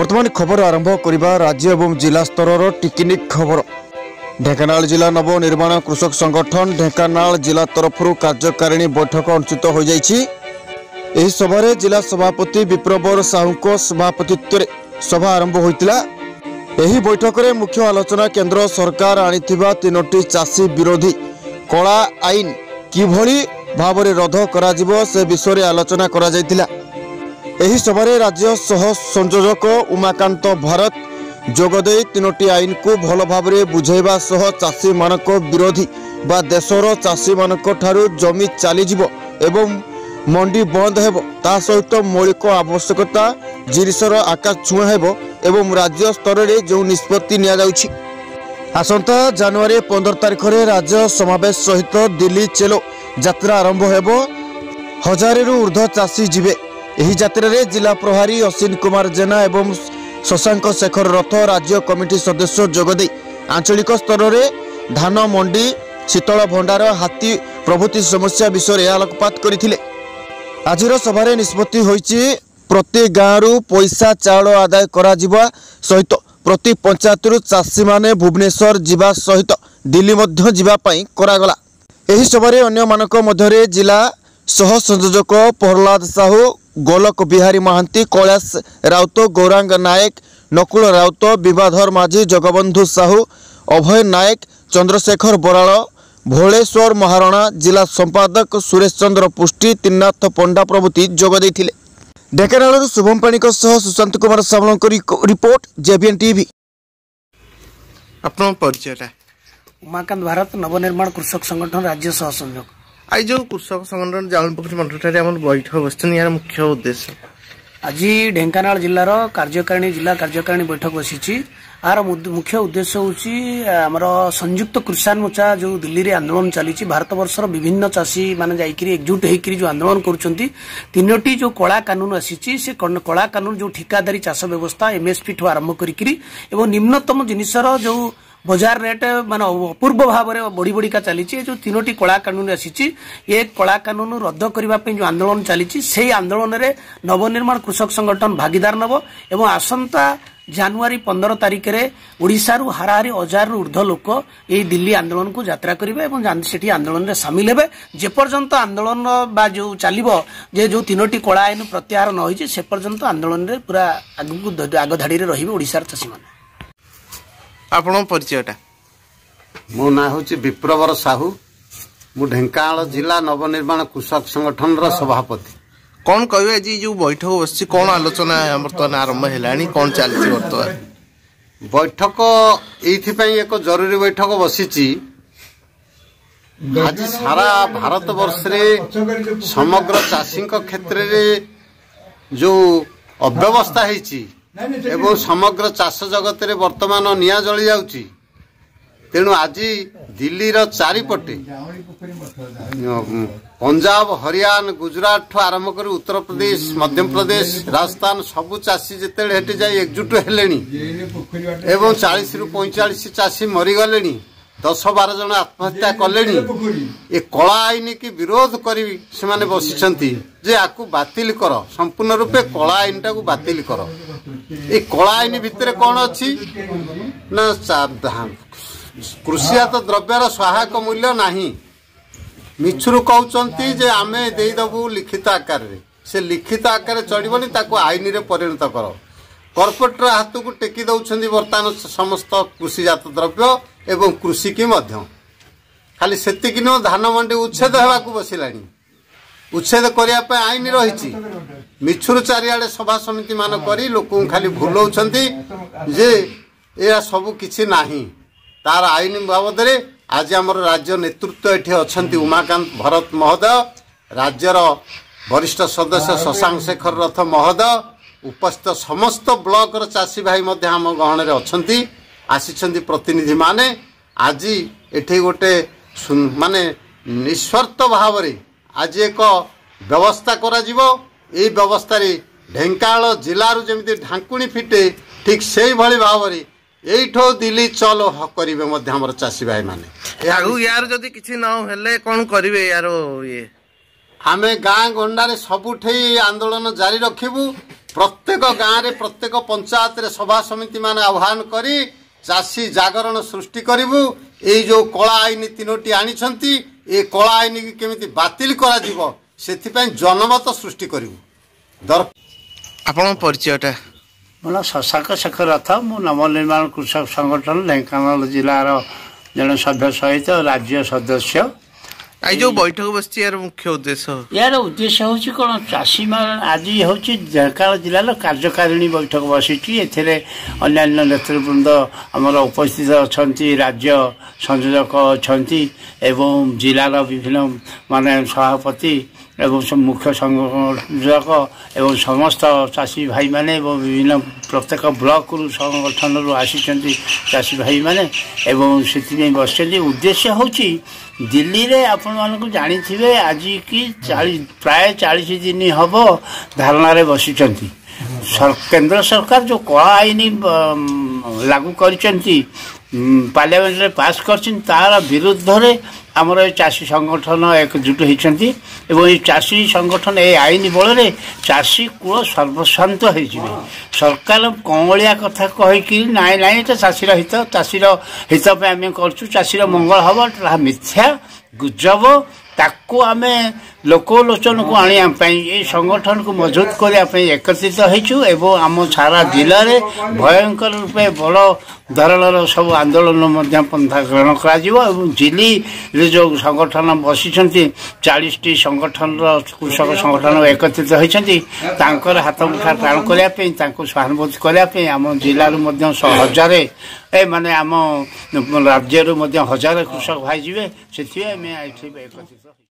वर्तमान खबर आरंभ करबा राज्य एवं जिला स्तर टिकिनिक खबर। ढेंकानाल जिला नवनिर्माण कृषक संगठन ढेंकानाल जिला तरफ कार्यकारिणी बैठक अनुष्ठित हो जाइछि। एही सभारे जिला सभापति विप्रवर साहू सभापतित्व सभा आरंभ होइतिला। एही बैठक में मुख्य आलोचना केंद्र सरकार आनिथिबा 3टी चाषी विरोधी कला आईन किभली भावरे रद्द कराजिबो से विषय आलोचना करा जाइतिला। एही सभारे राज्य सह संयोजक उमाकांत भारत जोगदे 3टी आईन को भल भाव बुझाइबा सह चाषी मानक विरोधी बा देशर चाषी मानक ठारू जमी चलीजिबो एवं मंडी बंद हेबो ता सहित मौलिक आवश्यकता जिनिसर आकाश छुआ हेबो एवं राज्य स्तर रे जो निष्पत्ति निया जाउछि। आसंता जनवरी 15 तारिख रे राज्य समावेश सहित दिल्ली चलो यात्रा आरंभ हेबो। 1000 रु ऊर्ध्व चाषी जिबे। एही यात्रा रे जिला प्रभारी अश्विन कुमार जेना एवं शशांक शेखर रथ राज्य कमिटी सदस्य जोगदे आंचलिक स्तर रे धान मंडी शीतल भंडार हाथी प्रभृति समस्या विषय आलोकपात करथिले। आजिर सभारे निष्पत्ति होइछि प्रति गाँव पैसा चाउल आदाय करा जिबा सहित प्रति पंचायत चाषी माने भुवनेश्वर जिबा सहित दिल्ली मध्य जिबा पई करागला। एही सभारे अन्य मानक मध्यरे जिला सह संयोजक प्रहलाद साहू गोलक बिहारी महांती कैलाश राउत गौरांग नायक नकुल राउत विवाधर माझी जगबंधु साहू अभय नायक चंद्रशेखर बराड़ भोलेश्वर महाराणा जिला संपादक सुरेश चंद्र पुष्टि त्रिनाथ पंडा प्रभृति जोग देथिले। ढेंकानाल शुभम पाणिक सह सुशांत कुमार सामलंक रिपोर्ट जेबीएन टीवी। आपन परिचयटा उमाकांत भारत नवनिर्माण कृषक संगठन राज्य सह संयोजक। आज जो कृषक संगठन जामुनपोखरी मंडल आम बैठक बस यार मुख्य उद्देश्य आज ढेंकानाल जिलार कार्यकारिणी जिला कार्यकारिणी बैठक बसी। आर मुख्य उद्देश्य होमर संयुक्त कृषान मोर्चा जो दिल्ली रे आंदोलन चली भारत वर्षर विभिन्न चाषी माने जाइकरी एकजुट होकर जो आंदोलन करुछंती 3टी जो कला कानून आसी से कला कानून जो ठिकादारी चाष व्यवस्था एमएसपी ठू आरंभ करी एवं निम्नतम जिनिसर जो बजार रेट मान अपूर्व भाव में बढ़ी बढ़ी का चली जो 3टी कला कानून आसी ये कला कानून रद्द करने जो आंदोलन चली से आंदोलन में नवनिर्माण कृषक संगठन भागीदार नब एवं आसंता जनवरी 15 तारिख में ओडिशा रु हाराहारी 1000 रु ऊर्ध्व लोक ये दिल्ली आंदोलन को यात्रा करेंगे से आंदोलन में सामिल हेबे। जेपर्यंत आंदोलन बा जो चलिबो जे जो 3टी कला आईन प्रत्याहार न होइछि से पर्यंत आंदोलन में पूरा आग धाड़ी रे रहिबे ओडिशार चाषी माने। आपन परिचयटा मो ना हूँ विप्रवर साहू मु ढेंकानाल जिला नवनिर्माण कृषक संगठन सभापति। कौन कह आज जो बैठक बस कौन आलोचना बर्तमान आरंभ है कौन चलती बर्तमान बैठक ये एक जरूरी बैठक बसी। आज सारा भारत वर्ष समग्र चाषी क्षेत्र में जो अव्यवस्था है एवं समग्र चाष जगत रे वर्तमान निया जली जाउची तेणु आज दिल्ली रो चारिपटे पंजाब हरियाणा गुजरात ठू आरंभ कर उत्तर प्रदेश मध्य प्रदेश राजस्थान सबु चाषी जिते हेटी जाई एकजुट हेलेनी एवं 40 रु 45 चाषी मरीगले 10-12 जन आत्महत्या कले। ये कला आईन की विरोध करी से बसी जे आकु बातिल कर संपूर्ण रूपे कला आईन टाकू बातिल कर। ये कला आईन भितर कौन अच्छी ना कृषिजात द्रव्यर सहायक मूल्य नहीं मिछुरु कहते जे आमे देदबू लिखित आकार रे से लिखित आकार चढ़बनी ताकू आईन रे परिणत कर। कॉर्पोरेट हाथ को टेकी दौरान बर्तमान समस्त कृषिजात द्रव्य एवं कृषि की मध्य खाली सेतिक नुह धान मंडी उच्छेद होगा बसला उच्छेद करने आईन रही मिछुरु चारिआडे सभा समिति मान करी लोक खाली भूलौछंती जे या सब किछि नाही तार आईन बाबद आज आमर राज्य नेतृत्व एठी अछंती उमाकांत भरत महोदय राज्यर वरिष्ठ सदस्य शशांक शेखर रथ महोदय उपस्थित समस्त ब्लॉक चाषी भाई मध्य आम गहन में अछंती आसी प्रतिनिधि माने आज एठी गोटे माने निस्वार्थ भाव आज एक व्यवस्था करा जिवो। ए व्यवस्था रे ढेंकानाल जिलारू जमी ढांकुणी फिटे ठीक से भाई भाव एठो दिल्ली चल करेंगे आम चाषी भाई माने यार जदि किछि न हेले कोन करिवे यार ये आमे गाँ गंडारे सबुठे आंदोलन जारी रखिबू प्रत्येक गाँव में प्रत्येक पंचायत रे सभा समिति मान आह्वान करी चाषी जागरण सृष्टि करूँ ये जो कला आईन 3टी आनी ये कला आईन की केमिति बातिल करा जीवो सेथिपई जनमत सृष्टि करूँ आपण परिचयटा मोर शशांक शेखर रथ मु नवनिर्माण कृषक संगठन ढेंकानाल जिलार जन सभ्य सहित राज्य सदस्य आई जो बैठक बस यार मुख्य उद्देश्य यार उद्देश्य हूँ कौन चाषी मान आज हूँ ढेंकानाल जिलार कार्यकारिणी बैठक बसी अन्य नेतृवृंद आमर उपस्थित अच्छा राज्य संयोजक अच्छा एवं जिलार विभिन्न माने सभापति एवं मुख्य संयोजक एवं समस्त चाषी भाई माने विभिन्न प्रत्येक ब्लॉक रु संगठन रु आसी चाषी भाई माने एवं से बस उद्देश्य हूँ दिल्ली रे आपण मानक जानी थे आज की प्राय 40 दिन हम धारणा रे बसी केंद्र सरकार जो कला आईन लागू कर पार्लियामेंट रे पास कर तार विरुद्ध रे आमर चाषी संगठन एकजुट होती ये चाषी संगठन ये आईन बल चाषी कूल सर्वशांत हो सरकार कंगलिया कथा कहीकि नाई नाई तो चाषीर हित आम कर चाषीर मंगल हम मिथ्या गुजब ताकू आम लोकलोचन को आने ये संगठन को मजबूत करने एकत्रित होइछु आम सारा जिले में भयंकर रूपे बड़ धरणर सब आंदोलन पंथा ग्रहण कर जिले रे जो संगठन बसी 40टी संगठन कृषक संगठन एकत्रित होती हाथ मुठा टाण करने सहानुभूति करने आम जिलू हजार माने आम राज्य हजार कृषक भाई जी से एकत्रित